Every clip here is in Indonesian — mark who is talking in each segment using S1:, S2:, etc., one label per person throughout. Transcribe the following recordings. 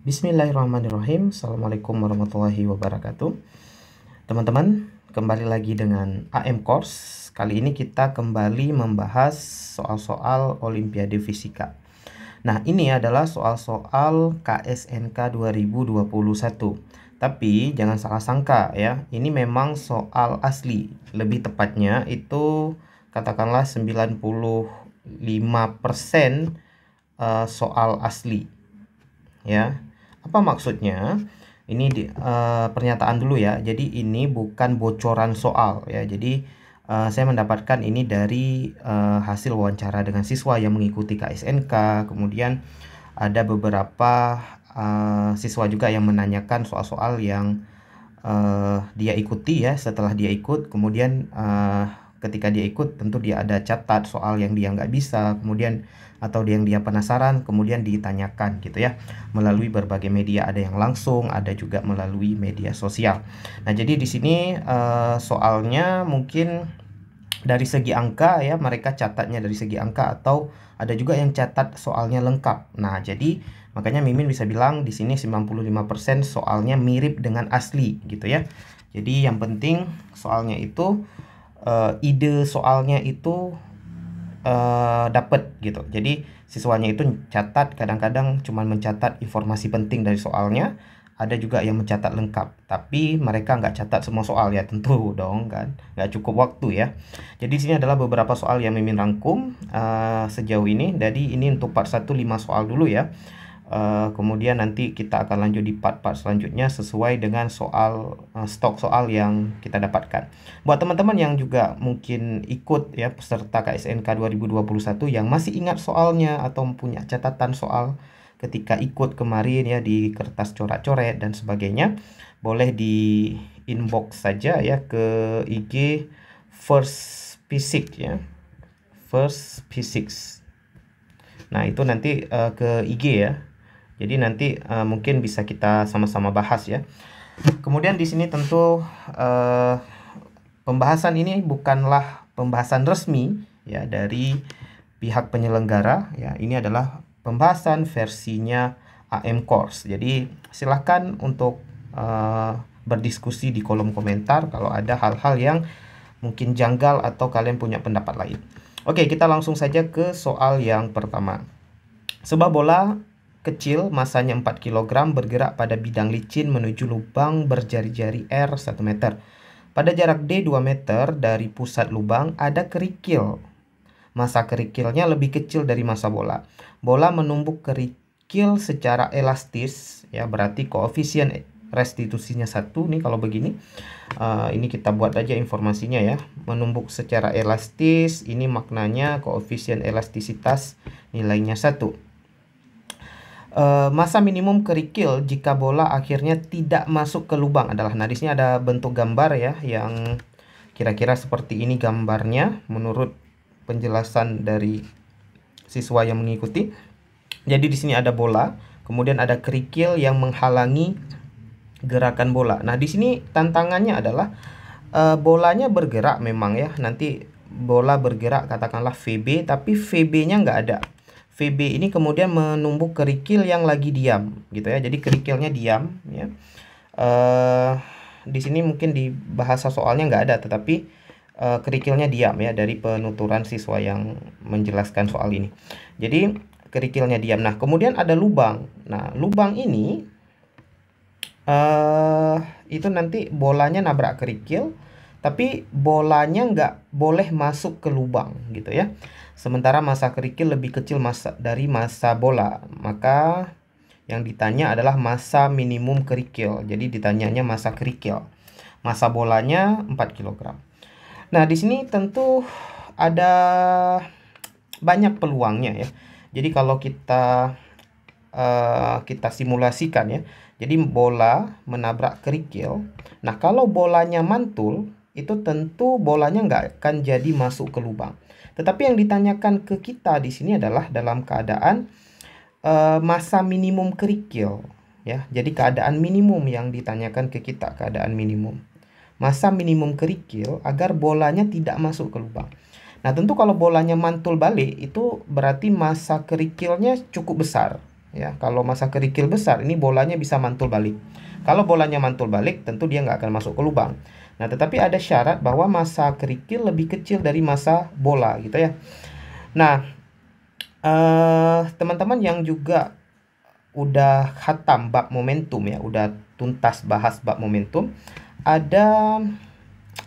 S1: Bismillahirrahmanirrahim. Assalamualaikum warahmatullahi wabarakatuh. Teman-teman, kembali lagi dengan AM Course. Kali ini kita kembali membahas soal-soal Olimpiade Fisika. Nah, ini adalah soal-soal KSNK 2021. Tapi jangan salah sangka ya, ini memang soal asli. Lebih tepatnya itu katakanlah 95% soal asli. Ya. Apa maksudnya? Ini pernyataan dulu ya. Jadi ini bukan bocoran soal ya. Jadi saya mendapatkan ini dari hasil wawancara dengan siswa yang mengikuti KSNK. Kemudian ada beberapa siswa juga yang menanyakan soal-soal yang dia ikuti ya. Setelah dia ikut, kemudian ketika dia ikut tentu dia ada catat soal yang dia nggak bisa, kemudian atau yang dia penasaran, kemudian ditanyakan gitu ya, melalui berbagai media. Ada yang langsung, ada juga melalui media sosial. Nah, jadi di sini soalnya mungkin dari segi angka ya, mereka catatnya dari segi angka, atau ada juga yang catat soalnya lengkap. Nah, jadi makanya Mimin bisa bilang di sini 95% soalnya mirip dengan asli gitu ya. Jadi yang penting soalnya itu ide soalnya itu dapat gitu. Jadi siswanya itu catat, kadang-kadang cuma mencatat informasi penting dari soalnya, ada juga yang mencatat lengkap, tapi mereka nggak catat semua soal ya, tentu dong kan, nggak cukup waktu ya. Jadi di sini adalah beberapa soal yang Mimin rangkum sejauh ini. Jadi ini untuk part 1 5 soal dulu ya. Kemudian nanti kita akan lanjut di part-part selanjutnya sesuai dengan soal stok soal yang kita dapatkan. Buat teman-teman yang juga mungkin ikut ya peserta KSNK 2021 yang masih ingat soalnya atau punya catatan soal ketika ikut kemarin ya di kertas coret-coret dan sebagainya, boleh di inbox saja ya ke IG First Physics ya. First Physics. Nah, itu nanti ke IG ya. Jadi nanti mungkin bisa kita sama-sama bahas ya. Kemudian di sini tentu pembahasan ini bukanlah pembahasan resmi ya dari pihak penyelenggara ya. Ini adalah pembahasan versinya AM Course. Jadi silahkan untuk berdiskusi di kolom komentar kalau ada hal-hal yang mungkin janggal atau kalian punya pendapat lain. Oke, kita langsung saja ke soal yang pertama. Sebuah bola kecil masanya 4 kg bergerak pada bidang licin menuju lubang berjari-jari R 1 meter. Pada jarak D 2 meter dari pusat lubang ada kerikil. Masa kerikilnya lebih kecil dari masa bola. Bola menumbuk kerikil secara elastis ya, berarti koefisien restitusinya 1 nih kalau begini. Ini kita buat aja informasinya ya. Menumbuk secara elastis, ini maknanya koefisien elastisitas nilainya 1. Masa minimum kerikil jika bola akhirnya tidak masuk ke lubang adalah, nah di sini ada bentuk gambar ya yang kira-kira seperti ini gambarnya menurut penjelasan dari siswa yang mengikuti. Jadi di sini ada bola, kemudian ada kerikil yang menghalangi gerakan bola. Nah, di sini tantangannya adalah bolanya bergerak memang ya. Nanti bola bergerak katakanlah VB, tapi VB-nya nggak ada. VB ini kemudian menumbuk kerikil yang lagi diam gitu ya. Jadi kerikilnya diam ya. Di sini mungkin di bahasa soalnya nggak ada, tetapi kerikilnya diam ya dari penuturan siswa yang menjelaskan soal ini. Jadi kerikilnya diam. Nah, kemudian ada lubang. Nah, lubang ini itu nanti bolanya nabrak kerikil, tapi bolanya nggak boleh masuk ke lubang gitu ya. Sementara masa kerikil lebih kecil dari masa bola, maka yang ditanya adalah masa minimum kerikil. Jadi ditanyanya masa kerikil. Masa bolanya 4 kg. Nah, di sini tentu ada banyak peluangnya ya. Jadi kalau kita simulasikan ya. Jadi bola menabrak kerikil. Nah, kalau bolanya mantul, itu tentu bolanya nggak akan jadi masuk ke lubang. Tetapi yang ditanyakan ke kita di sini adalah dalam keadaan masa minimum kerikil ya. Jadi keadaan minimum yang ditanyakan ke kita, keadaan minimum. Masa minimum kerikil agar bolanya tidak masuk ke lubang. Nah, tentu kalau bolanya mantul balik itu berarti masa kerikilnya cukup besar Ya, kalau masa kerikil besar, ini bolanya bisa mantul balik. Kalau bolanya mantul balik, tentu dia nggak akan masuk ke lubang. Nah, tetapi ada syarat bahwa masa kerikil lebih kecil dari masa bola, gitu ya. Nah, teman-teman yang juga udah khatam bab momentum ya, udah tuntas bahas bab momentum, ada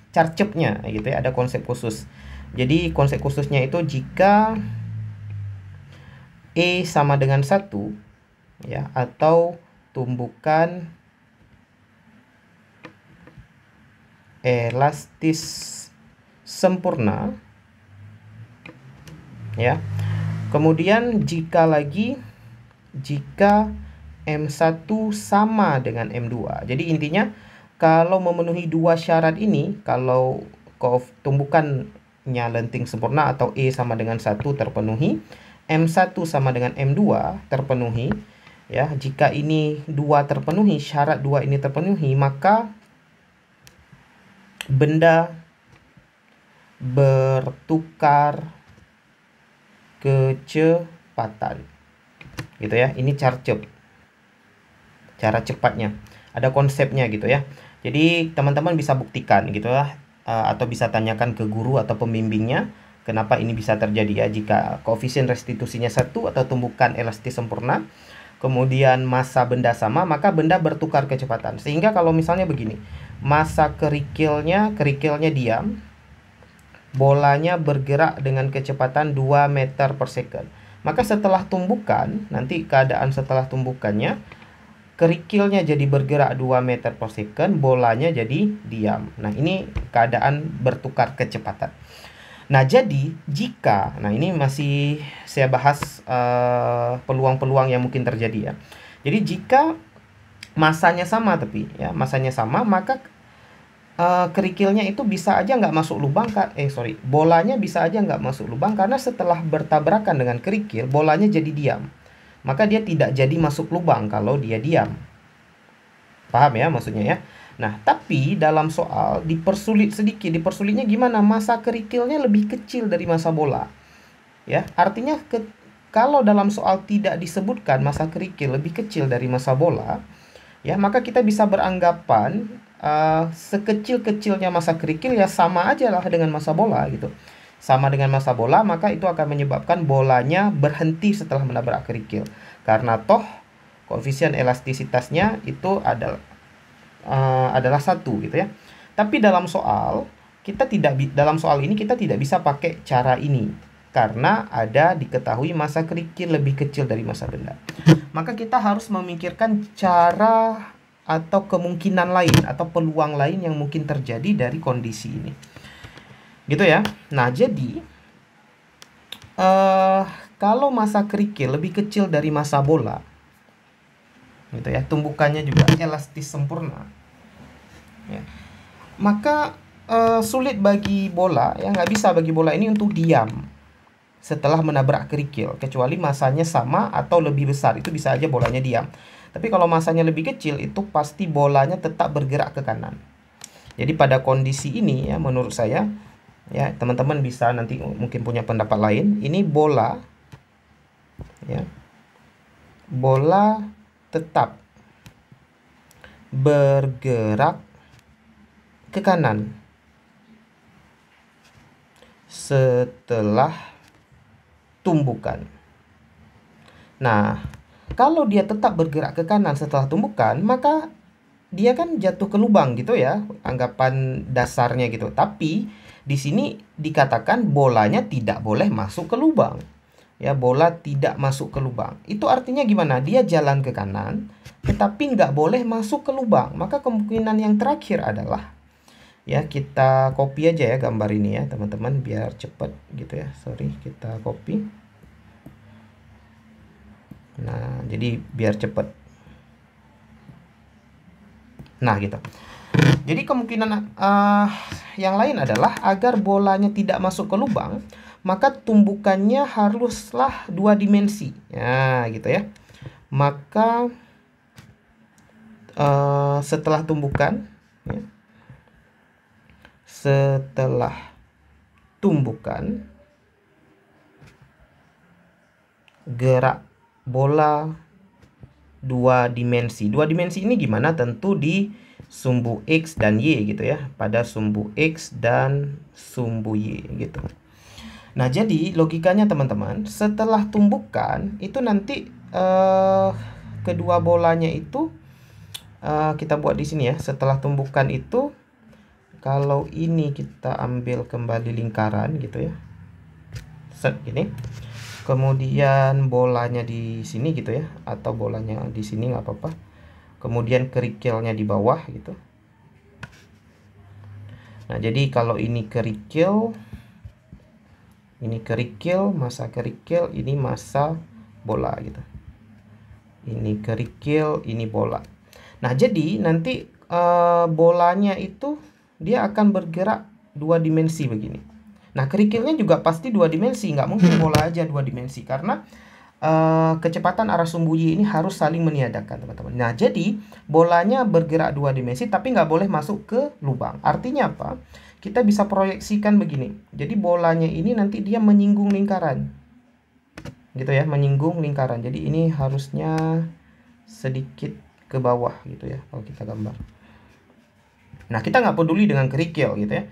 S1: carcepnya gitu ya, ada konsep khusus. Jadi konsep khususnya itu jika E sama dengan 1 ya, atau tumbukan elastis sempurna ya. Kemudian jika M1 sama dengan M2. Jadi intinya kalau memenuhi dua syarat ini, kalau tumbukannya lenting sempurna atau E sama dengan 1 terpenuhi, M1 sama dengan M2 terpenuhi, ya. Jika ini dua terpenuhi, syarat dua ini terpenuhi, maka benda bertukar kecepatan. Gitu ya. Ini cara cepatnya. Ada konsepnya gitu ya. Jadi teman-teman bisa buktikan gitu ya, atau bisa tanyakan ke guru atau pembimbingnya kenapa ini bisa terjadi ya. Jika koefisien restitusinya 1 atau tumbukan elastis sempurna, kemudian massa benda sama, maka benda bertukar kecepatan. Sehingga kalau misalnya begini, massa kerikilnya diam, bolanya bergerak dengan kecepatan 2 meter per second. Maka setelah tumbukan, nanti keadaan setelah tumbukannya, kerikilnya jadi bergerak 2 meter per second, bolanya jadi diam. Nah, ini keadaan bertukar kecepatan. Nah, jadi jika, nah ini masih saya bahas peluang-peluang yang mungkin terjadi ya. Jadi jika masanya sama, masanya sama, maka kerikilnya itu bisa aja nggak masuk lubang, bolanya bisa aja nggak masuk lubang, karena setelah bertabrakan dengan kerikil, bolanya jadi diam. Maka dia tidak jadi masuk lubang kalau dia diam. Paham ya maksudnya ya? Nah, tapi dalam soal dipersulit sedikit. Dipersulitnya gimana? Masa kerikilnya lebih kecil dari masa bola. Ya, artinya kalau dalam soal tidak disebutkan masa kerikil lebih kecil dari masa bola, ya, maka kita bisa beranggapan sekecil-kecilnya masa kerikil ya sama aja lah dengan masa bola gitu. Sama dengan masa bola, maka itu akan menyebabkan bolanya berhenti setelah menabrak kerikil. Karena toh koefisien elastisitasnya itu adalah 1 gitu ya. Tapi dalam soal ini kita tidak bisa pakai cara ini, karena ada diketahui masa kerikil lebih kecil dari masa benda. Maka kita harus memikirkan cara atau kemungkinan lain atau peluang lain yang mungkin terjadi dari kondisi ini. Gitu ya. Nah, jadi kalau masa kerikil lebih kecil dari masa bola, gitu ya, tumbukannya juga elastis sempurna, ya, maka sulit bagi bola, ya, nggak bisa bagi bola ini untuk diam setelah menabrak kerikil, kecuali masanya sama atau lebih besar, itu bisa aja bolanya diam. Tapi kalau masanya lebih kecil, itu pasti bolanya tetap bergerak ke kanan. Jadi pada kondisi ini ya, menurut saya ya, teman-teman bisa nanti mungkin punya pendapat lain. Ini bola ya, bola tetap bergerak ke kanan setelah tumbukan. Nah, kalau dia tetap bergerak ke kanan setelah tumbukan, maka dia kan jatuh ke lubang gitu ya, anggapan dasarnya gitu. Tapi di sini dikatakan bolanya tidak boleh masuk ke lubang. Ya, bola tidak masuk ke lubang. Itu artinya gimana? Dia jalan ke kanan, tetapi nggak boleh masuk ke lubang. Maka kemungkinan yang terakhir adalah, ya, kita copy aja ya gambar ini ya teman-teman, biar cepet gitu ya. Sorry, kita copy. Nah, jadi biar cepet. Nah, gitu. Jadi kemungkinan yang lain adalah agar bolanya tidak masuk ke lubang, maka tumbukannya haruslah 2 dimensi. Ya, gitu ya. Maka setelah tumbukan, ya, gerak bola dua dimensi. Dua dimensi ini gimana? Tentu di sumbu X dan Y gitu ya. Pada sumbu X dan sumbu Y gitu. Nah, jadi logikanya teman-teman, setelah tumbukan itu nanti kedua bolanya itu kita buat di sini ya. Setelah tumbukan itu, kalau ini kita ambil kembali lingkaran gitu ya. Set gini. Kemudian bolanya di sini gitu ya, atau bolanya di sini nggak apa-apa. Kemudian kerikilnya di bawah gitu. Nah, jadi kalau ini kerikil, masa kerikil, ini masa bola gitu. Ini kerikil, ini bola. Nah, jadi nanti bolanya itu dia akan bergerak dua dimensi begini. Nah, kerikilnya juga pasti dua dimensi, nggak mungkin bola aja dua dimensi, karena kecepatan arah sumbu Y ini harus saling meniadakan, teman-teman. Nah, jadi bolanya bergerak dua dimensi, tapi nggak boleh masuk ke lubang. Artinya apa? Kita bisa proyeksikan begini. Jadi bolanya ini nanti dia menyinggung lingkaran, gitu ya, menyinggung lingkaran. Jadi ini harusnya sedikit ke bawah gitu ya, kalau kita gambar. Nah, kita nggak peduli dengan kerikil gitu ya.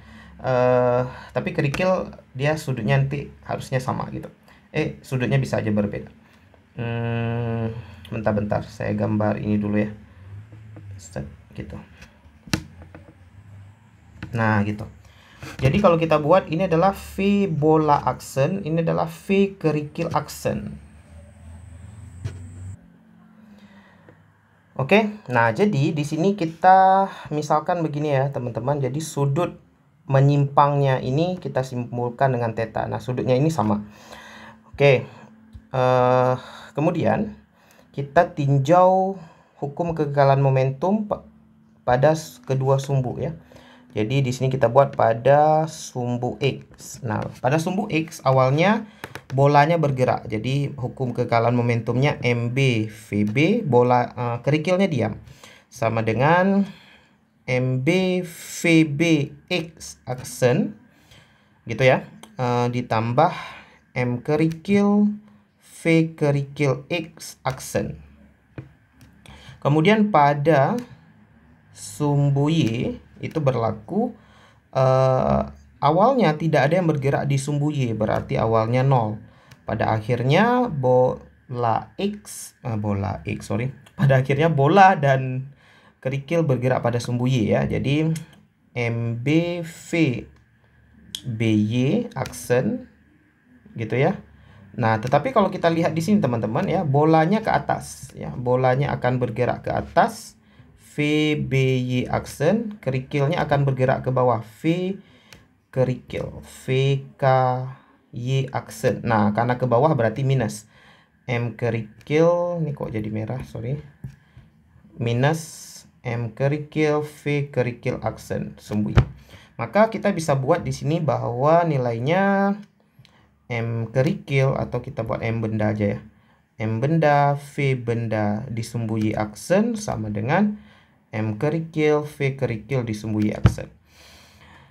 S1: Tapi kerikil dia sudutnya nanti harusnya sama gitu. Sudutnya bisa aja berbeda. Bentar-bentar, saya gambar ini dulu ya. Set, gitu. Nah, gitu. Jadi kalau kita buat, ini adalah V bola aksen, ini adalah V kerikil aksen. Oke, nah jadi di sini kita misalkan begini ya teman-teman. Jadi sudut menyimpangnya ini kita simpulkan dengan theta. Nah, sudutnya ini sama. Oke, kemudian kita tinjau hukum kekekalan momentum pada kedua sumbu ya. Jadi di sini kita buat pada sumbu X. Nah, pada sumbu X awalnya bolanya bergerak. Jadi hukum kekekalan momentumnya MB VB, bola kerikilnya diam. Sama dengan MB VB X aksen gitu ya. Ditambah M kerikil V kerikil X aksen. Kemudian pada sumbu Y itu berlaku awalnya tidak ada yang bergerak di sumbu Y, berarti awalnya 0. Pada akhirnya pada akhirnya bola dan kerikil bergerak pada sumbu Y ya. Jadi MBV BY aksen gitu ya. Nah, tetapi kalau kita lihat di sini teman-teman ya, bolanya ke atas ya. Bolanya akan bergerak ke atas. VBY aksen, kerikilnya akan bergerak ke bawah. V kerikil, VKY aksen. Nah, karena ke bawah berarti minus. M kerikil, ini kok jadi merah, sorry. Minus M kerikil, V kerikil aksen, sumbu Y. Maka kita bisa buat di sini bahwa nilainya M kerikil, atau kita buat M benda aja ya. M benda, V benda di sumbu Y aksen sama dengan M kerikil, V kerikil di sumbu Y aksen.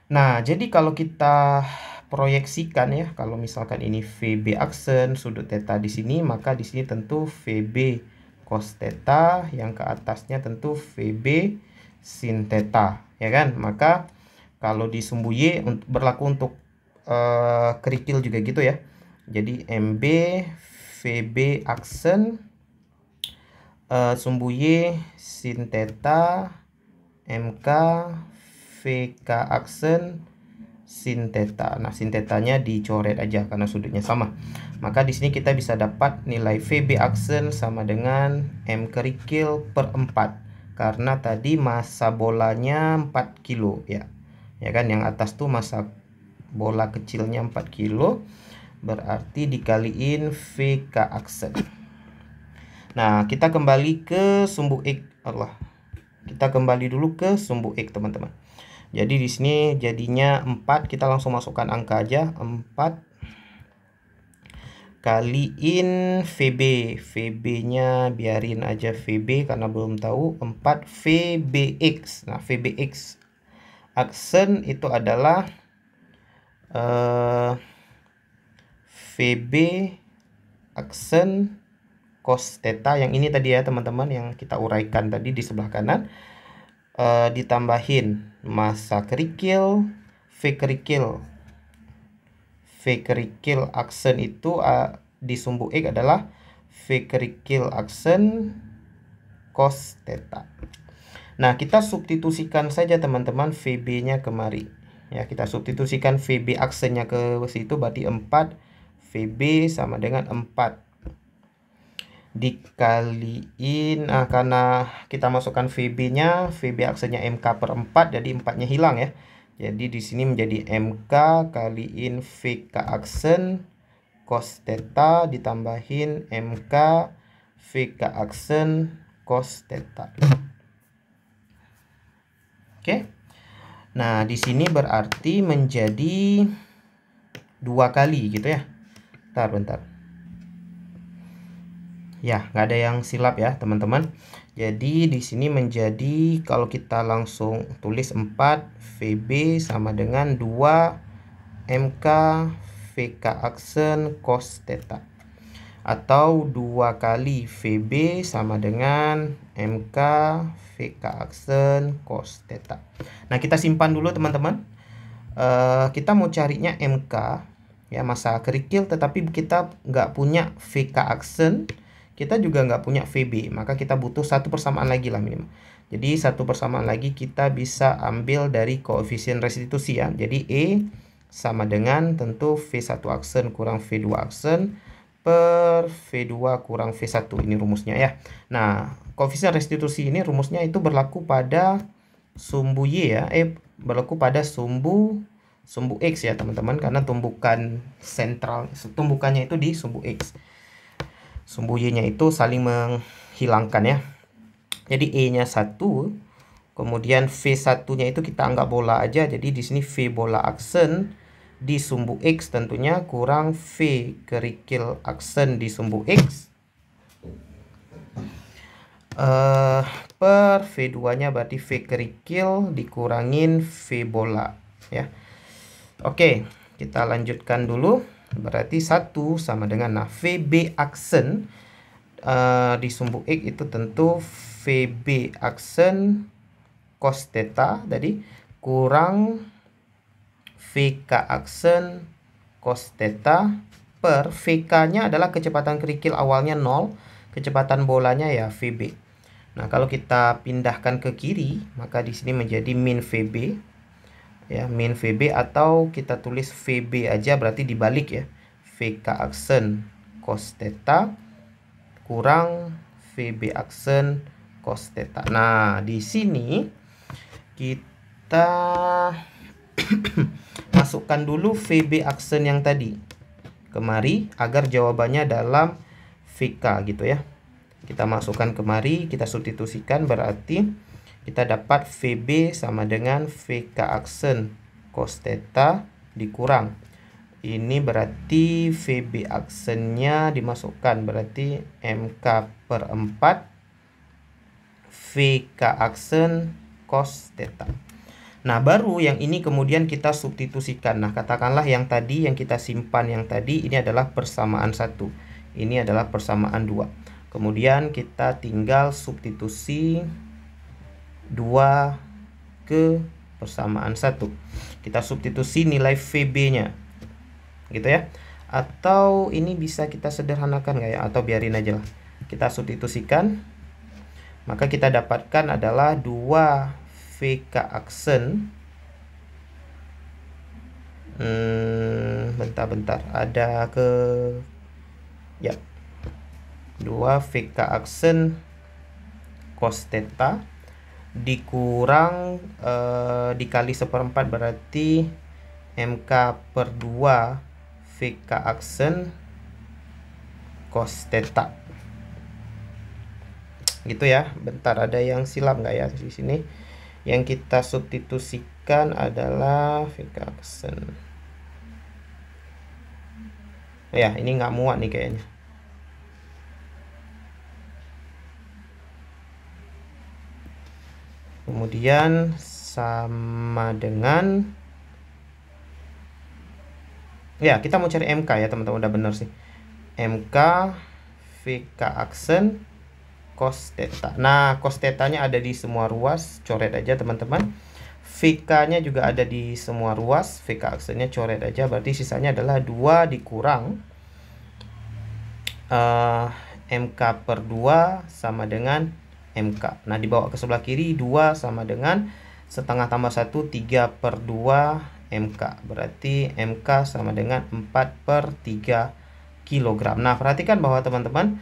S1: Nah, jadi kalau kita proyeksikan ya, kalau misalkan ini VB aksen, sudut theta di sini, maka di sini tentu VB cos theta, yang ke atasnya tentu VB sin theta, ya kan? Maka kalau di sumbu Y berlaku untuk kerikil juga gitu ya. Jadi MB VB aksen, sumbu Y sin theta, MK VK aksen sin theta. Nah, sin tetanya dicoret aja karena sudutnya sama. Maka di sini kita bisa dapat nilai VB aksen sama dengan M kerikil per 4. Karena tadi massa bolanya 4 kilo ya. Ya kan, yang atas tuh massa bola kecilnya 4 kilo. Berarti dikaliin VK aksen. Nah, kita kembali ke sumbu X. Kita kembali dulu ke sumbu X, teman-teman. Jadi di sini jadinya 4, kita langsung masukkan angka aja. 4 kaliin VB. VB-nya biarin aja VB karena belum tahu. 4 VBX. Nah, VBX aksen itu adalah VB aksen cos theta yang ini tadi ya teman-teman, yang kita uraikan tadi di sebelah kanan, ditambahin massa kerikil, V kerikil aksen itu di sumbu X adalah V kerikil aksen cos theta. Nah, kita substitusikan saja teman-teman VB-nya kemari. Ya, kita substitusikan VB aksennya ke situ, berarti 4 VB sama dengan 4 dikaliin, karena kita masukkan VB-nya, VB aksennya MK per 4, jadi 4-nya hilang ya. Jadi di sini menjadi MK kaliin VK aksen cos theta ditambahin MK VK aksen cos theta. Oke. Nah, di sini berarti menjadi 2 kali gitu ya. Bentar. Ya, nggak ada yang silap ya, teman-teman. Jadi di sini menjadi, kalau kita langsung tulis 4 VB sama dengan 2 MK VK aksen cos theta. Atau 2 kali VB sama dengan MK VK aksen cos theta. Nah, kita simpan dulu teman-teman. Kita mau carinya MK ya, massa kerikil, tetapi kita nggak punya VK aksen, kita juga nggak punya VB, maka kita butuh satu persamaan lagi lah minimal. Jadi satu persamaan lagi kita bisa ambil dari koefisien restitusi ya. Jadi E sama dengan tentu V1 aksen kurang V2 aksen per V2 kurang V1, ini rumusnya ya. Nah, koefisien restitusi ini rumusnya itu berlaku pada sumbu Y ya, berlaku pada sumbu X ya teman-teman, karena tumbukan sentral, tumbukannya itu di sumbu X. Sumbu Y-nya itu saling menghilangkan ya. Jadi E-nya 1, kemudian V1-nya itu kita anggap bola aja. Jadi di sini V bola aksen di sumbu X tentunya kurang V kerikil aksen di sumbu X. Per V2-nya berarti V kerikil dikurangin V bola ya. Oke, kita lanjutkan dulu. Berarti 1 sama dengan, nah VB aksen di sumbu X itu tentu VB aksen cos theta tadi kurang VK aksen cos theta per VK-nya adalah kecepatan kerikil awalnya 0, kecepatan bolanya ya VB. Nah, kalau kita pindahkan ke kiri, maka di sini menjadi min VB. Ya, min VB, atau kita tulis VB aja berarti dibalik ya, VK aksen cos theta kurang VB aksen cos theta. Nah, di sini kita masukkan dulu VB aksen yang tadi kemari agar jawabannya dalam VK gitu ya. Kita masukkan kemari, kita substitusikan, berarti kita dapat VB sama dengan VK aksen cos theta dikurang. Ini berarti VB aksennya dimasukkan, berarti MK per 4 VK aksen cos theta. Nah, baru yang ini kemudian kita substitusikan. Nah, katakanlah yang tadi yang kita simpan yang tadi, ini adalah persamaan 1. Ini adalah persamaan 2. Kemudian kita tinggal substitusi 2 ke persamaan 1. Kita substitusi nilai VB-nya. Gitu ya. Atau ini bisa kita sederhanakan nggak ya? Atau biarin aja lah. Kita substitusikan. Maka kita dapatkan adalah 2 VK aksen. Bentar. Ada ke... Ya. 2 VK aksen cos theta dikurang dikali 1/4 berarti MK per 2 VK aksen cos theta gitu ya. Bentar, ada yang silap nggak ya di sini? Yang kita substitusikan adalah VK aksen ya, ini nggak muat nih kayaknya. Kemudian sama dengan, ya kita mau cari MK ya teman-teman, udah bener sih. MK VK aksen cos theta. Nah, cos theta-nya ada di semua ruas, coret aja teman-teman. VK-nya juga ada di semua ruas, VK aksennya coret aja. Berarti sisanya adalah 2 dikurang MK per 2 sama dengan MK. Nah, dibawa ke sebelah kiri, 2 sama dengan setengah tambah 1, 3 per 2 MK. Berarti MK sama dengan 4 per 3 kg. Nah, perhatikan bahwa teman-teman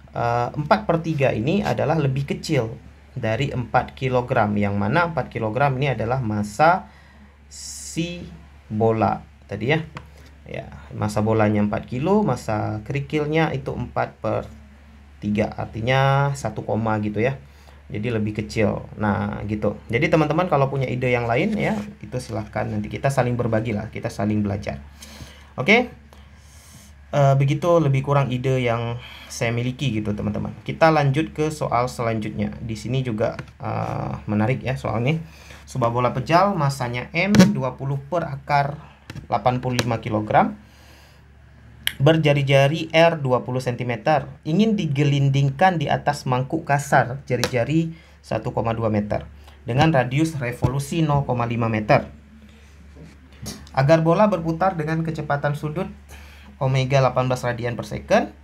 S1: 4 per 3 ini adalah lebih kecil dari 4 kg. Yang mana 4 kg ini adalah massa si bola tadi ya. Ya, massa bolanya 4 kilo, massa kerikilnya itu 4 per 3, artinya 1 koma gitu ya. Jadi lebih kecil. Nah, gitu. Jadi teman-teman kalau punya ide yang lain ya, itu silahkan, nanti kita saling berbagi lah, kita saling belajar. Oke. Begitu lebih kurang ide yang saya miliki gitu teman-teman. Kita lanjut ke soal selanjutnya. Di sini juga menarik ya soalnya. Sebuah bola pejal masanya M, 20 per akar 85 kg, berjari-jari R 20 cm, ingin digelindingkan di atas mangkuk kasar jari-jari 1,2 meter dengan radius revolusi 0,5 meter. Agar bola berputar dengan kecepatan sudut omega 18 radian per second,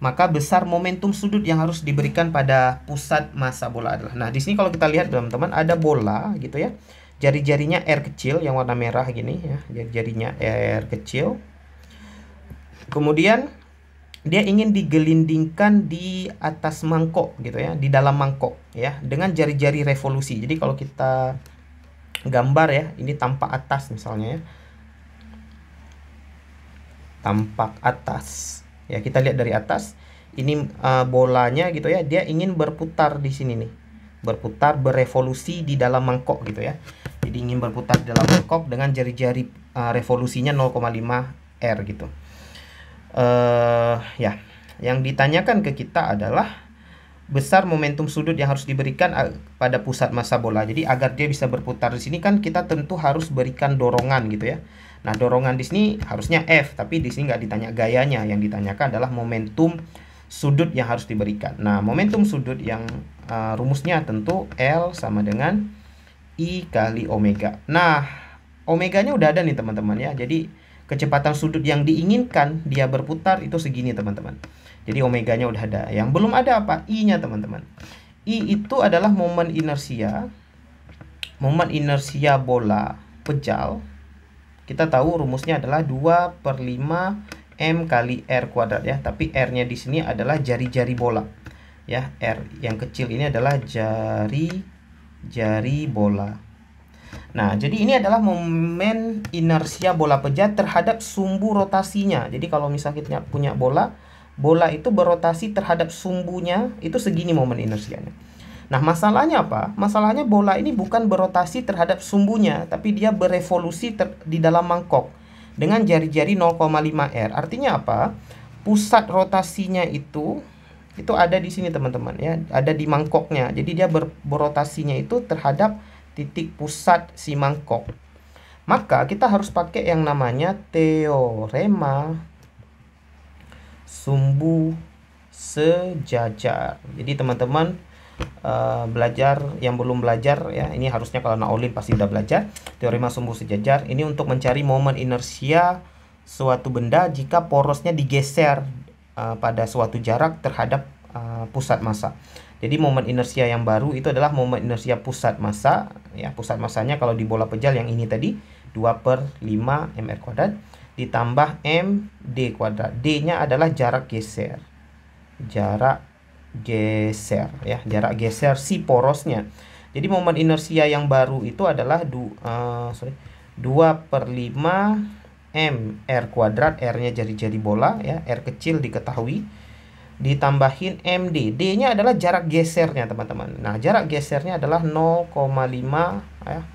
S1: maka besar momentum sudut yang harus diberikan pada pusat massa bola adalah. Nah, di sini kalau kita lihat teman-teman, ada bola gitu ya. Jari-jarinya R kecil yang warna merah gini ya, jari-jarinya R kecil. Kemudian dia ingin digelindingkan di atas mangkok gitu ya, di dalam mangkok ya, dengan jari-jari revolusi. Jadi kalau kita gambar ya, ini tampak atas misalnya ya. Tampak atas. Ya, kita lihat dari atas. Ini bolanya gitu ya, dia ingin berputar di sini nih. Berputar, berevolusi di dalam mangkok gitu ya. Jadi ingin berputar di dalam mangkok dengan jari-jari revolusinya 0,5 R gitu. Ya, yang ditanyakan ke kita adalah besar momentum sudut yang harus diberikan pada pusat massa bola. Jadi agar dia bisa berputar di sini kan kita tentu harus berikan dorongan gitu ya. Nah, dorongan di sini harusnya F, tapi di sini nggak ditanya gayanya. Yang ditanyakan adalah momentum sudut yang harus diberikan. Nah, momentum sudut yang rumusnya tentu L sama dengan I kali omega. Nah, omeganya udah ada nih teman-teman ya. Jadi kecepatan sudut yang diinginkan dia berputar itu segini teman-teman. Jadi omeganya udah ada. Yang belum ada apa? I-nya teman-teman. I itu adalah momen inersia. Momen inersia bola pejal. Kita tahu rumusnya adalah 2 per 5 M kali R kuadrat ya. Tapi R-nya di sini adalah jari-jari bola. Ya, R yang kecil ini adalah jari bola. Nah, jadi ini adalah momen inersia bola pejal terhadap sumbu rotasinya. Jadi kalau misalnya kita punya bola itu berotasi terhadap sumbunya, itu segini momen inersianya. Nah, masalahnya apa? Masalahnya bola ini bukan berotasi terhadap sumbunya, tapi dia berevolusi di dalam mangkok dengan jari-jari 0,5 R. Artinya apa? Pusat rotasinya itu ada di sini teman-teman ya, ada di mangkoknya. Jadi dia berotasinya itu terhadap titik pusat si mangkok. Maka kita harus pakai yang namanya teorema sumbu sejajar. Jadi teman-teman belajar yang belum belajar ya, ini harusnya kalau anak olim pasti udah belajar teorema sumbu sejajar. Ini untuk mencari momen inersia suatu benda jika porosnya digeser pada suatu jarak terhadap pusat massa. Jadi momen inersia yang baru itu adalah momen inersia pusat massa ya. Pusat massanya kalau di bola pejal yang ini tadi 2 per 5 mr kuadrat ditambah md kuadrat. D-nya adalah jarak geser. Jarak geser ya, jarak geser si porosnya. Jadi momen inersia yang baru itu adalah 2 per 5 mr kuadrat, R-nya jari-jari bola ya, R kecil diketahui, ditambahin md. D-nya adalah jarak gesernya teman-teman. Nah, jarak gesernya adalah 0,5 ya.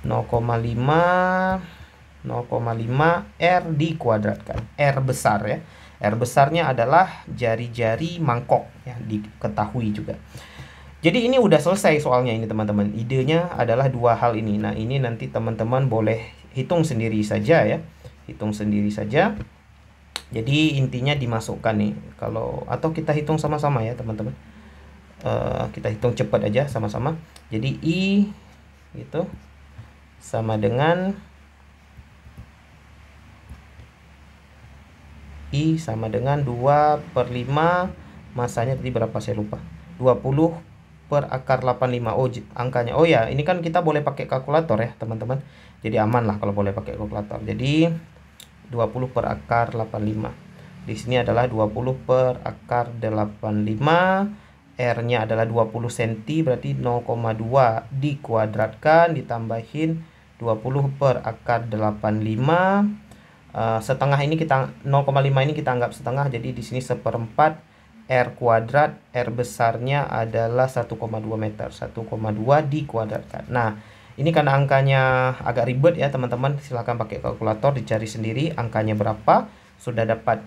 S1: 0,5 R dikuadratkan. R besar ya. R besarnya adalah jari-jari mangkok ya, diketahui juga. Jadi ini udah selesai soalnya ini teman-teman. Idenya adalah dua hal ini. Nah, ini nanti teman-teman boleh hitung sendiri saja ya. Hitung sendiri saja. Jadi intinya dimasukkan nih, kalau atau kita hitung sama-sama ya teman-teman. Kita hitung cepat aja sama-sama. Jadi I gitu sama dengan I sama dengan 2/5, masanya tadi berapa saya lupa, 20 per akar 85. Oh angkanya, oh ya ini kan kita boleh pakai kalkulator ya teman-teman, jadi aman lah kalau boleh pakai kalkulator. Jadi 20 per akar 85, di sini adalah 20 per akar 85, R nya adalah 20 cm, berarti 0,2 dikuadratkan ditambahin 20 per akar 85. Setengah ini kita 0,5 ini kita anggap setengah, jadi di sini 1/4 R kuadrat, R besarnya adalah 1,2 meter, 1,2 dikuadratkan. Nah ini karena angkanya agak ribet ya teman-teman, silahkan pakai kalkulator dicari sendiri angkanya berapa. Sudah dapat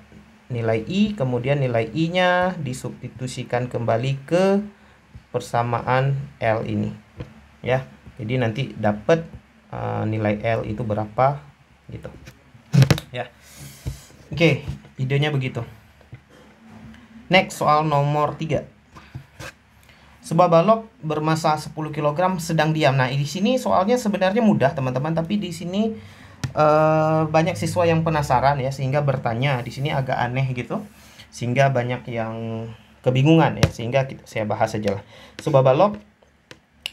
S1: nilai I, kemudian nilai I nya disubstitusikan kembali ke persamaan L ini ya, jadi nanti dapat nilai L itu berapa gitu ya. Oke, idenya begitu. Next, soal nomor 3. Sebuah balok bermasa 10 kg sedang diam. Nah, di sini soalnya sebenarnya mudah, teman-teman, tapi di sini banyak siswa yang penasaran ya, sehingga bertanya. Di sini agak aneh gitu, sehingga banyak yang kebingungan ya, sehingga saya bahas saja lah. Sebuah balok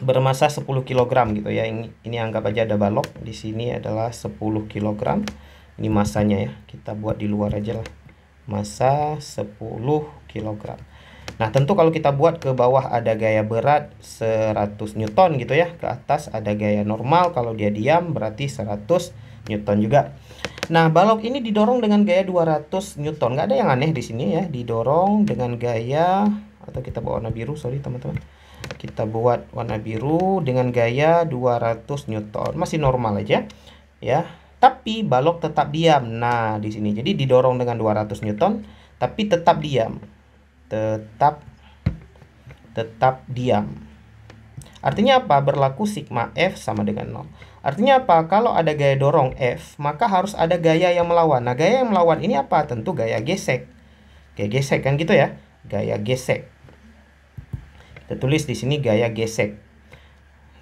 S1: bermasa 10 kg gitu ya. Ini anggap aja ada balok di sini adalah 10 kg. Ini masanya ya, kita buat di luar aja lah, massa 10 kg. Nah tentu kalau kita buat ke bawah ada gaya berat 100 Newton gitu ya, ke atas ada gaya normal, kalau dia diam berarti 100 Newton juga. Nah balok ini didorong dengan gaya 200 Newton, nggak ada yang aneh di sini ya, didorong dengan gaya, atau kita buat warna biru, sorry teman-teman, kita buat warna biru dengan gaya 200 Newton, masih normal aja ya. Tapi balok tetap diam. Nah, di sini jadi didorong dengan 200 Newton tapi tetap diam. Tetap diam. Artinya apa? Berlaku sigma F sama dengan 0. Artinya apa? Kalau ada gaya dorong F, maka harus ada gaya yang melawan. Nah, gaya yang melawan ini apa? Tentu gaya gesek. Gaya gesek kan gitu ya. Gaya gesek. Kita tulis di sini gaya gesek.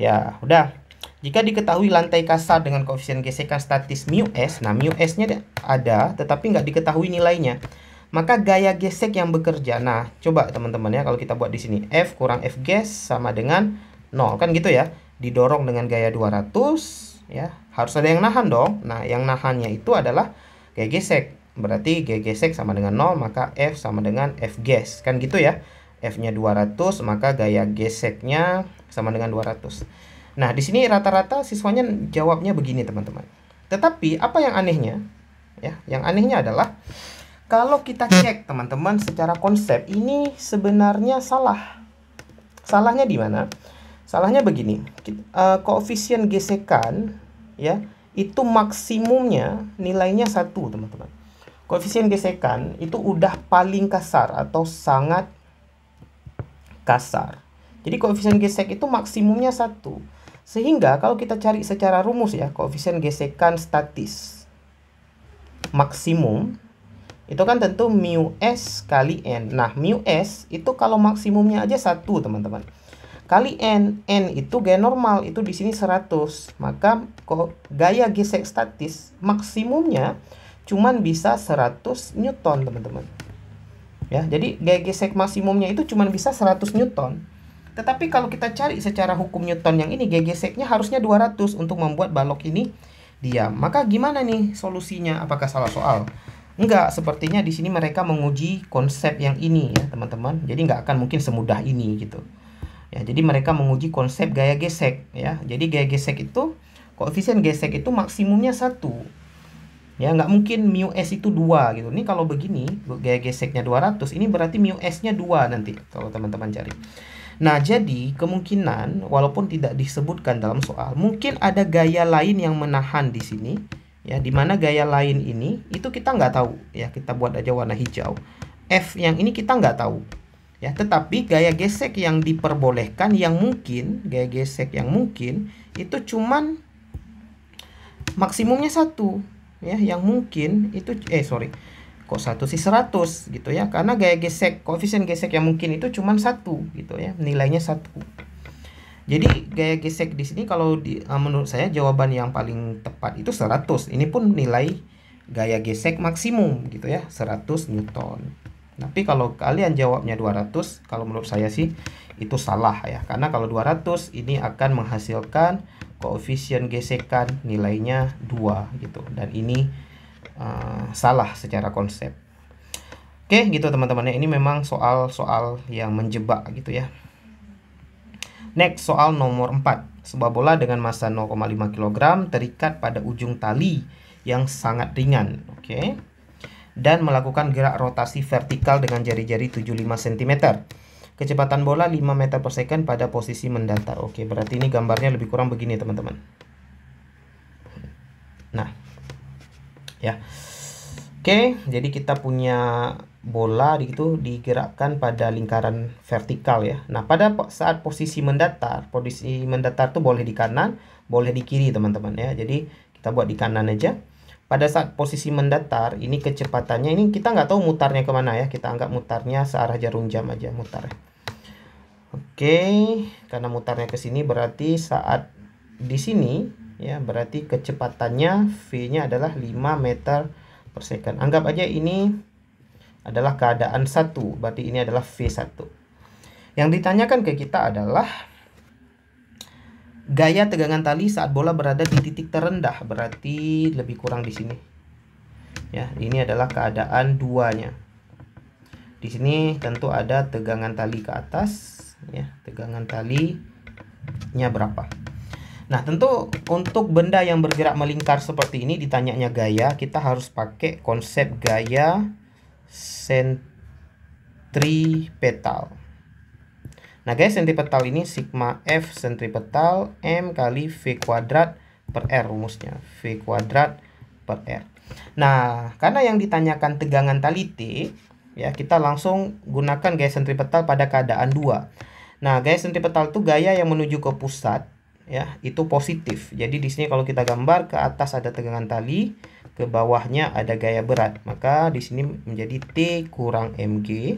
S1: Ya, udah. Jika diketahui lantai kasar dengan koefisien gesekan statis mu S, nah mu S-nya ada, tetapi nggak diketahui nilainya, maka gaya gesek yang bekerja. Nah, coba teman-teman ya, kalau kita buat di sini, F kurang F ges sama dengan 0, kan gitu ya. Didorong dengan gaya 200, ya, harus ada yang nahan dong. Nah, yang nahannya itu adalah gaya gesek. Berarti gaya gesek sama dengan 0, maka F sama dengan F ges, kan gitu ya. F-nya 200, maka gaya geseknya sama dengan 200. Nah, di sini rata-rata siswanya jawabnya begini, teman-teman. Tetapi apa yang anehnya? Ya, yang anehnya adalah kalau kita cek, teman-teman, secara konsep ini sebenarnya salah. Salahnya di mana? Salahnya begini. Koefisien gesekan ya, itu maksimumnya nilainya 1, teman-teman. Koefisien gesekan itu udah paling kasar atau sangat kasar. Jadi koefisien gesek itu maksimumnya 1. Sehingga kalau kita cari secara rumus ya, koefisien gesekan statis maksimum itu kan tentu mu S kali N. Nah, mu S itu kalau maksimumnya aja 1, teman-teman. Kali N, N itu gaya normal, itu di sini 100. Maka gaya gesek statis maksimumnya cuman bisa 100 Newton, teman-teman. Ya, jadi gaya gesek maksimumnya itu cuman bisa 100 Newton. Tetapi kalau kita cari secara hukum Newton yang ini, gaya geseknya harusnya 200 untuk membuat balok ini diam. Maka gimana nih solusinya? Apakah salah soal? Enggak, sepertinya di sini mereka menguji konsep yang ini ya, teman-teman. Jadi nggak akan mungkin semudah ini gitu. Ya, jadi mereka menguji konsep gaya gesek ya. Jadi gaya gesek itu, koefisien gesek itu maksimumnya 1. Ya, nggak mungkin mu S itu 2 gitu. Ini kalau begini, gaya geseknya 200, ini berarti mu S-nya 2 nanti kalau teman-teman cari. Nah, jadi kemungkinan walaupun tidak disebutkan dalam soal, mungkin ada gaya lain yang menahan di sini, ya, dimana gaya lain ini itu kita nggak tahu, ya, kita buat aja warna hijau. F yang ini kita nggak tahu, ya, tetapi gaya gesek yang diperbolehkan, yang mungkin, gaya gesek yang mungkin itu cuman maksimumnya 1, ya, yang mungkin itu, Kok 1 sih? 100 gitu ya. Karena gaya gesek, koefisien gesek yang mungkin itu cuma 1 gitu ya. Nilainya 1. Jadi gaya gesek di sini kalau menurut saya jawaban yang paling tepat itu 100. Ini pun nilai gaya gesek maksimum gitu ya, 100 Newton. Tapi kalau kalian jawabnya 200, kalau menurut saya sih itu salah ya. Karena kalau 200 ini akan menghasilkan koefisien gesekan nilainya 2 gitu. Dan ini salah secara konsep. Oke gitu teman-teman ya, ini memang soal-soal yang menjebak gitu ya. Next, soal nomor 4. Sebuah bola dengan massa 0,5 kg terikat pada ujung tali yang sangat ringan, oke, dan melakukan gerak rotasi vertikal dengan jari-jari 75 cm. Kecepatan bola 5 meter per second pada posisi mendatar. Oke, berarti ini gambarnya lebih kurang begini teman-teman. Nah, ya. Oke, jadi kita punya bola gitu digerakkan pada lingkaran vertikal ya. Nah, pada saat posisi mendatar tuh boleh di kanan, boleh di kiri teman-teman ya. Jadi kita buat di kanan aja. Pada saat posisi mendatar, ini kecepatannya, ini kita nggak tahu mutarnya kemana ya. Kita anggap mutarnya searah jarum jam aja mutar. Oke, karena mutarnya ke sini berarti saat di sini ya, berarti kecepatannya V-nya adalah 5 meter per second. Anggap aja ini adalah keadaan 1, berarti ini adalah V1. Yang ditanyakan ke kita adalah gaya tegangan tali saat bola berada di titik terendah, berarti lebih kurang di sini. Ya, ini adalah keadaan 2-nya. Di sini tentu ada tegangan tali ke atas, ya, tegangan talinya berapa. Nah, tentu untuk benda yang bergerak melingkar seperti ini ditanyanya gaya, kita harus pakai konsep gaya sentripetal. Nah, gaya sentripetal ini sigma F sentripetal M kali V kuadrat per R rumusnya. V kuadrat per R. Nah, karena yang ditanyakan tegangan tali T, ya, kita langsung gunakan gaya sentripetal pada keadaan 2. Nah, gaya sentripetal itu gaya yang menuju ke pusat, ya, itu positif. Jadi di sini kalau kita gambar, ke atas ada tegangan tali, ke bawahnya ada gaya berat. Maka di sini menjadi T kurang mg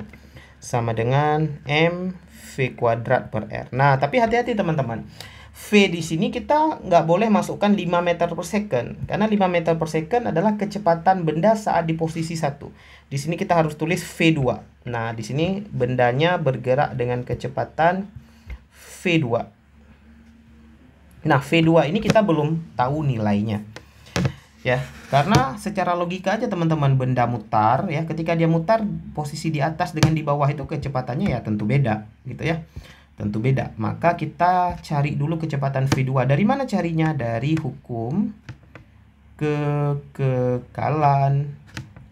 S1: sama dengan M V kuadrat per R. Nah, tapi hati-hati teman-teman. V di sini kita nggak boleh masukkan 5 meter per second. Karena 5 meter per second adalah kecepatan benda saat di posisi 1. Di sini kita harus tulis V2. Nah, di sini bendanya bergerak dengan kecepatan V2. Nah, V2 ini kita belum tahu nilainya. Ya, karena secara logika aja teman-teman, benda mutar ya, ketika dia mutar posisi di atas dengan di bawah itu kecepatannya ya tentu beda gitu ya. Tentu beda. Maka kita cari dulu kecepatan V2. Dari mana carinya? Dari hukum kekekalan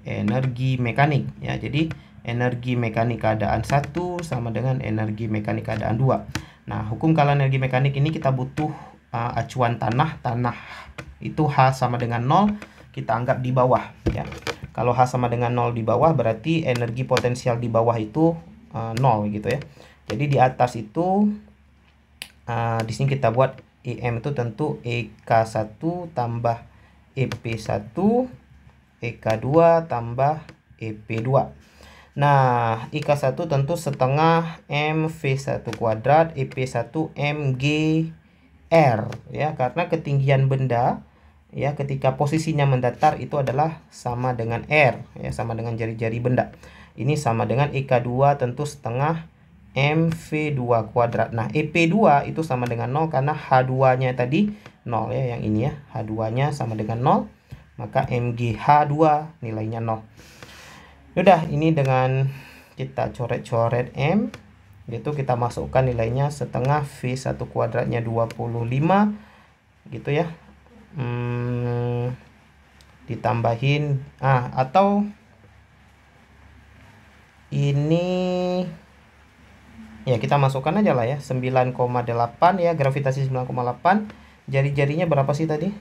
S1: energi mekanik ya. Jadi energi mekanik keadaan 1 sama dengan energi mekanik keadaan 2. Nah, hukum kekekalan energi mekanik ini kita butuh acuan tanah itu H sama dengan 0, kita anggap di bawah ya. Kalau H sama dengan 0 di bawah berarti energi potensial di bawah itu 0 gitu ya. Jadi di atas itu di sini kita buat EM itu tentu EK1 tambah EP1 EK2 tambah EP2. Nah, EK1 tentu setengah MV1 kuadrat EP1 MG R ya, karena ketinggian benda ya ketika posisinya mendatar itu adalah sama dengan R ya, sama dengan jari-jari benda. Ini sama dengan EK2 tentu setengah MV2 kuadrat. Nah, EP2 itu sama dengan 0 karena H2-nya tadi 0 ya, yang ini ya, H2-nya sama dengan 0, maka MGH2 nilainya 0. Udah, ini dengan kita coret-coret M gitu, kita masukkan nilainya setengah V1 kuadratnya 25 gitu ya, ditambahin atau ini ya kita masukkan aja lah ya 9,8 ya, gravitasi 9,8. Jari-jarinya berapa sih tadi?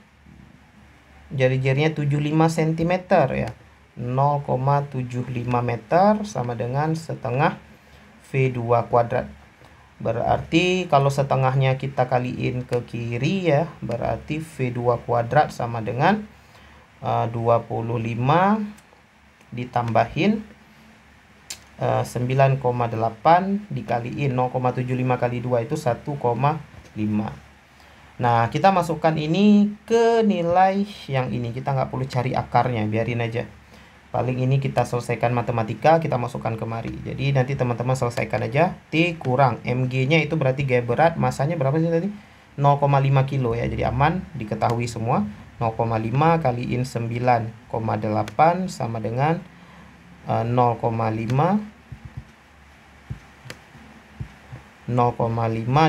S1: Jari-jarinya 75 cm ya, 0,75 meter sama dengan setengah V2 kuadrat. Berarti kalau setengahnya kita kaliin ke kiri ya, berarti V2 kuadrat sama dengan 25 ditambahin 9,8 dikaliin 0,75 kali 2 itu 1,5. Nah, kita masukkan ini ke nilai yang ini. Kita nggak perlu cari akarnya, biarin aja. Paling ini kita selesaikan matematika, kita masukkan kemari. Jadi nanti teman-teman selesaikan aja. T kurang MG-nya itu berarti gaya berat, masanya berapa sih tadi? 0,5 kilo ya. Jadi aman, diketahui semua. 0,5 kaliin 9,8 sama dengan 0,5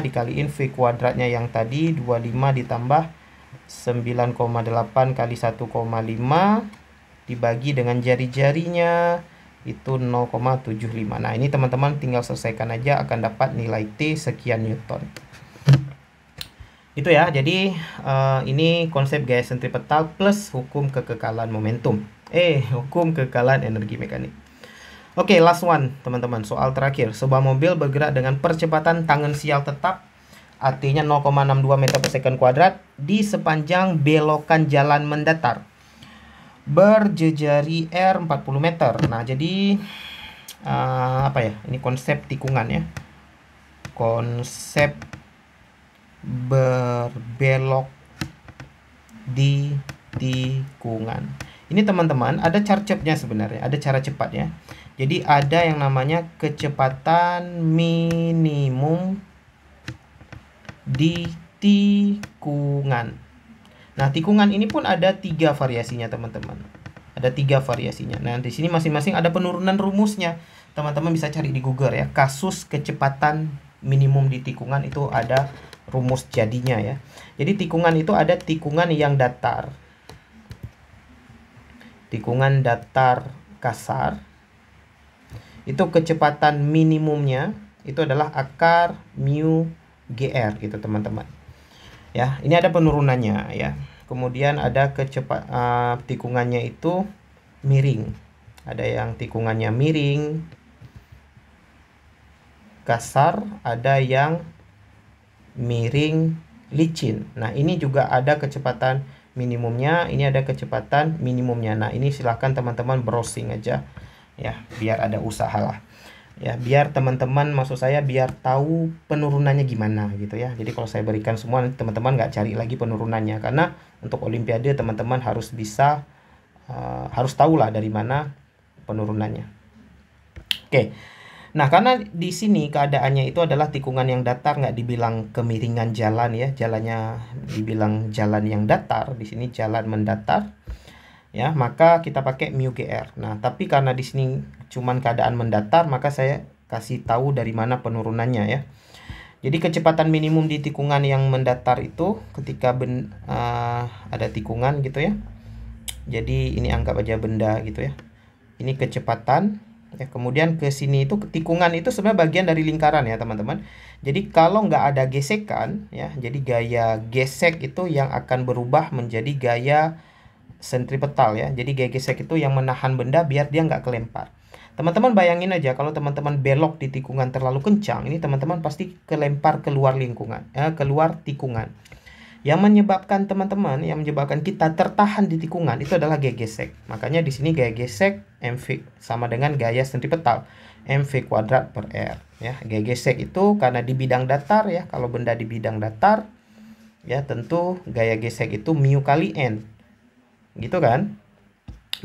S1: dikaliin V kuadratnya yang tadi 25 ditambah 9,8 kali 1,5 dibagi dengan jari-jarinya itu 0,75. Nah, ini teman-teman tinggal selesaikan aja, akan dapat nilai T sekian Newton. Itu ya. Jadi ini konsep gaya sentripetal plus hukum kekekalan momentum. Hukum kekekalan energi mekanik. Oke, last one, teman-teman. Soal terakhir. Sebuah mobil bergerak dengan percepatan tangensial tetap, artinya 0,62 meter per second kuadrat, di sepanjang belokan jalan mendatar. Berjejari R 40 meter. Nah, jadi, apa ya? Ini konsep tikungan ya. Konsep berbelok di tikungan. Ini teman-teman, ada cara cepatnya sebenarnya. Ada cara cepatnya. Jadi ada yang namanya kecepatan minimum di tikungan. Nah, tikungan ini pun ada 3 variasinya teman-teman. Ada 3 variasinya. Nah, di sini masing-masing ada penurunan rumusnya. Teman-teman bisa cari di Google ya. Kasus kecepatan minimum di tikungan itu ada rumus jadinya ya. Jadi tikungan itu ada tikungan yang datar. Tikungan datar kasar. Itu kecepatan minimumnya itu adalah akar mu GR gitu teman-teman. Ya, ini ada penurunannya ya. Kemudian ada tikungannya itu miring. Ada yang tikungannya miring kasar, ada yang miring licin. Nah, ini juga ada kecepatan minimumnya, ini ada kecepatan minimumnya. Nah, ini silahkan teman-teman browsing aja ya, biar ada usaha lah ya, biar teman-teman, maksud saya biar tahu penurunannya gimana gitu ya. Jadi kalau saya berikan semua, nanti teman-teman nggak cari lagi penurunannya, karena untuk olimpiade teman-teman harus bisa harus tahu lah dari mana penurunannya. Oke. Nah, karena di sini keadaannya itu adalah tikungan yang datar, nggak dibilang kemiringan jalan ya, jalannya dibilang jalan yang datar, di sini jalan mendatar. Ya, maka kita pakai mu GR. Nah, tapi karena di sini cuman keadaan mendatar, maka saya kasih tahu dari mana penurunannya ya. Jadi kecepatan minimum di tikungan yang mendatar itu ketika ada tikungan gitu ya. Jadi ini anggap aja benda gitu ya. Ini kecepatan ya. Kemudian ke sini itu tikungan itu sebenarnya bagian dari lingkaran ya, teman-teman. Jadi kalau nggak ada gesekan ya, jadi gaya gesek itu yang akan berubah menjadi gaya sentripetal ya. Jadi gaya gesek itu yang menahan benda biar dia nggak kelempar. Teman-teman bayangin aja kalau teman-teman belok di tikungan terlalu kencang, ini teman-teman pasti kelempar keluar keluar tikungan. Yang menyebabkan teman-teman, yang menyebabkan kita tertahan di tikungan itu adalah gaya gesek. Makanya di sini gaya gesek mv sama dengan gaya sentripetal, mv kuadrat per r ya. Gaya gesek itu karena di bidang datar ya. Kalau benda di bidang datar ya, tentu gaya gesek itu mu kali n. Gitu kan?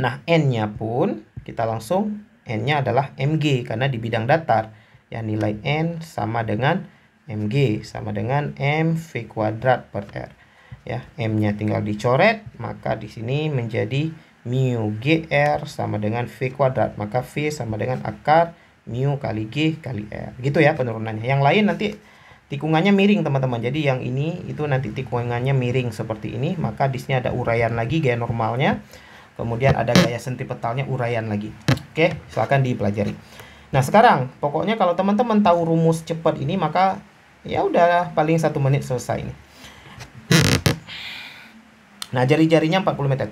S1: Nah, n-nya pun kita langsung, n-nya adalah mg karena di bidang datar. Ya, nilai n sama dengan mg sama dengan mv kuadrat per r. Ya, m-nya tinggal dicoret, maka di sini menjadi mu gr sama dengan v kuadrat. Maka v sama dengan akar mu kali g kali r. Gitu ya penurunannya. Yang lain nanti tikungannya miring teman-teman. Jadi yang ini itu nanti tikungannya miring seperti ini, maka di sini ada uraian lagi gaya normalnya. Kemudian ada gaya sentripetalnya, uraian lagi. Oke, silakan dipelajari. Nah, sekarang pokoknya kalau teman-teman tahu rumus cepat ini, maka ya udah paling 1 menit selesai ini. Nah, jari-jarinya 40 meter.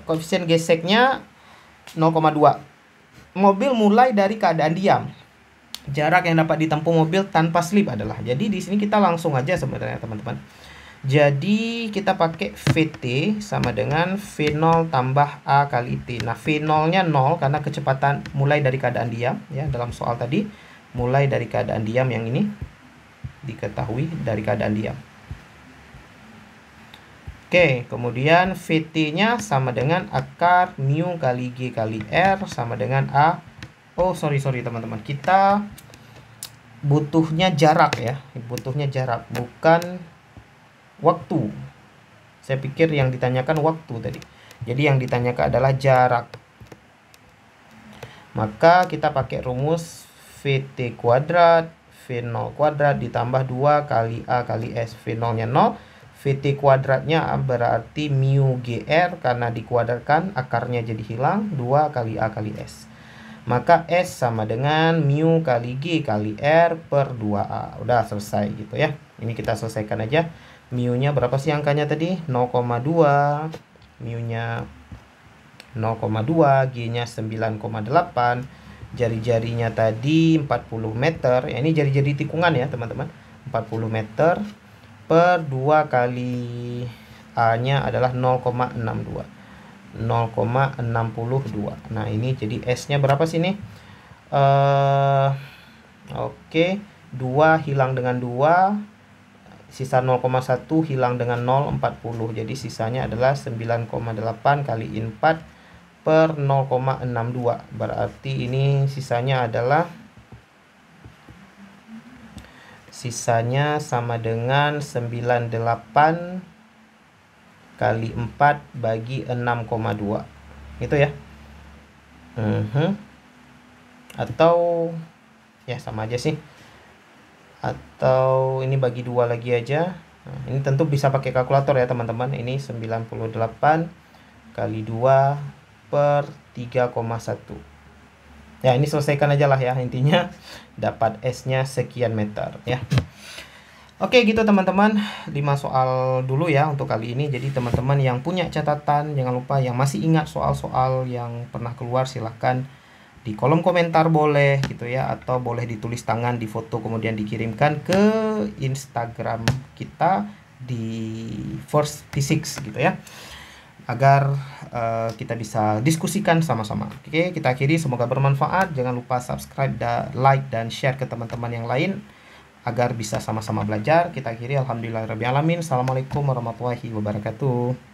S1: Koefisien geseknya 0,2. Mobil mulai dari keadaan diam. Jarak yang dapat ditempuh mobil tanpa slip adalah. Jadi di sini kita langsung aja sebenarnya teman-teman. Jadi kita pakai VT sama dengan V0 tambah A kali T. Nah, V0-nya 0 karena kecepatan mulai dari keadaan diam ya, dalam soal tadi mulai dari keadaan diam, yang ini diketahui dari keadaan diam. Oke, kemudian VT-nya sama dengan akar mu kali G kali R sama dengan A. Oh, sorry teman-teman. Kita butuhnya jarak ya. Butuhnya jarak, bukan waktu. Saya pikir yang ditanyakan waktu tadi. Jadi yang ditanyakan adalah jarak. Maka kita pakai rumus VT kuadrat, V0 kuadrat ditambah 2 kali A kali S. V0-nya 0. VT kuadratnya berarti mu GR, karena dikuadratkan akarnya jadi hilang, 2 kali A kali S. Maka S sama dengan mu kali G kali R per 2A. Udah selesai gitu ya. Ini kita selesaikan aja. Mu-nya berapa sih angkanya tadi? 0,2. Mu-nya 0,2. G-nya 9,8. Jari-jarinya tadi 40 meter. Ya, ini jari-jari tikungan ya teman-teman. 40 meter. Per 2 kali A-nya adalah 0,62. 0,62. Nah, ini jadi S-nya berapa sih nih? Oke, 2 hilang dengan 2, sisa 0,1 hilang dengan 0,40. Jadi sisanya adalah 9,8 kali 4 per 0,62. Berarti ini sisanya sama dengan 98 kali 4 bagi 6,2. Gitu ya. Atau ya sama aja sih. Atau ini bagi 2 lagi aja. Nah, ini tentu bisa pakai kalkulator ya teman-teman. Ini 98 kali 2 per 3,1. Ya, ini selesaikan aja lah ya, intinya dapat S-nya sekian meter ya. Oke gitu teman-teman, 5 soal dulu ya untuk kali ini. Jadi teman-teman yang punya catatan, jangan lupa, yang masih ingat soal-soal yang pernah keluar, silahkan di kolom komentar boleh gitu ya, atau boleh ditulis tangan, di foto, kemudian dikirimkan ke Instagram kita di First Physics gitu ya, agar kita bisa diskusikan sama-sama. Oke, kita akhiri, semoga bermanfaat. Jangan lupa subscribe, like, dan share ke teman-teman yang lain agar bisa sama-sama belajar. Kita akhiri, alhamdulillahirabbil alamin. Assalamualaikum warahmatullahi wabarakatuh.